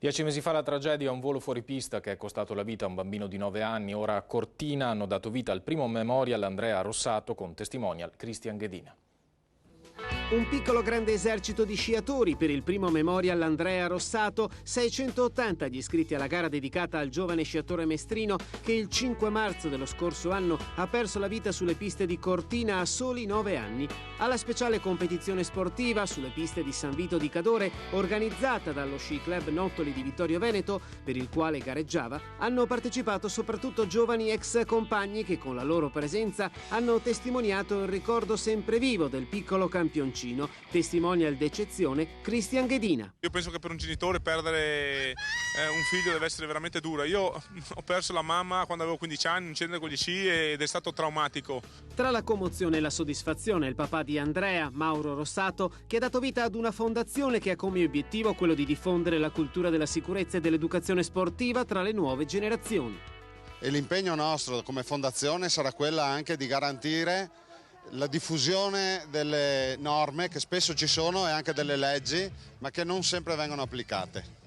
10 mesi fa la tragedia a un volo fuori pista che è costato la vita a un bambino di 9 anni. Ora a Cortina hanno dato vita al primo memorial Andrea Rossato con testimonial Cristian Ghedina. Un piccolo grande esercito di sciatori per il primo memorial Andrea Rossato, 680 gli iscritti alla gara dedicata al giovane sciatore mestrino che il 5 marzo dello scorso anno ha perso la vita sulle piste di Cortina a soli 9 anni. Alla speciale competizione sportiva sulle piste di San Vito di Cadore, organizzata dallo Sci Club Nottoli di Vittorio Veneto, per il quale gareggiava, hanno partecipato soprattutto giovani ex compagni che con la loro presenza hanno testimoniato il ricordo sempre vivo del piccolo campioncino. Testimonial d'eccezione Cristian Ghedina. Io penso che per un genitore perdere un figlio deve essere veramente dura. Io ho perso la mamma quando avevo 15 anni, un incendio con gli sci, ed è stato traumatico. Tra la commozione e la soddisfazione, il papà di Andrea, Mauro Rossato, che ha dato vita ad una fondazione che ha come obiettivo quello di diffondere la cultura della sicurezza e dell'educazione sportiva tra le nuove generazioni. E l'impegno nostro come fondazione sarà quella anche di garantire la diffusione delle norme che spesso ci sono e anche delle leggi, ma che non sempre vengono applicate.